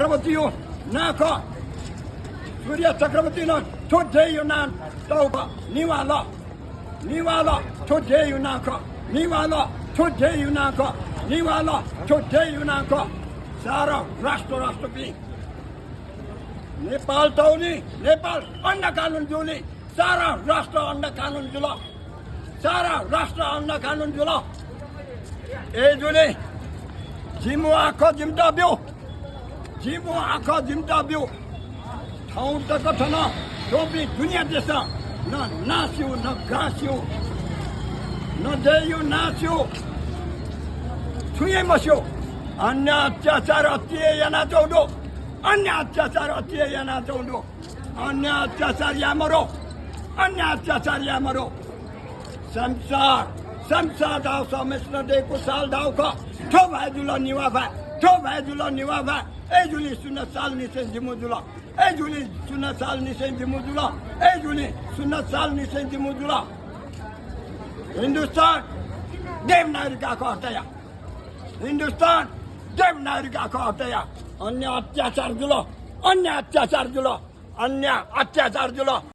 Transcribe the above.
चक्रवर्ती हो नाख सूर्य चक्रवर्ती न छोटे यो नान तौक निवाल निवाल छोटे यो नाख निवाल छोटे यो नाख निवाल छोटे यो नाख सारा राष्ट्रपति नेपाल टौली नेपाल अन्न कानुन जुली सारा राष्ट्र अन्न कानुन जुल सारा राष्ट्र अन्न कानुन जुल ए जुली जिमो आँखा जिम्टा बिउ जिमो आँखा जिम्टा बिउ ठाउँ त कथन टोपी दुनियाँ देश न नाच्यो न गाँस्यो न जयो नाच्यो छुए मस्यो अन्य अत्याचार अत्ययना चौडो अन्य अत्याचार अत्ययना चौडो अन्य अत्याचार या मरो अन्य अत्याचार या मरो संसार संसार दाव समेस्न डेको साल दाव ख ठो भाइ जुल निवा भा ठो भाइ जुल निवा भा ए जुली सुन्न साल निसेन जिमु जुल ए जुली सुन्न साल निसेन जिमु जुल ए जुली सुन्न साल निसेन जिमु जुल हिन्दुस्तान देवनागरिकाको हत्या हिन्दुस्तान देवनागरिकाको हत्या अन्य अत्याचार जुल अन्य अत्याचार जुल अन्य अत्याचार जुल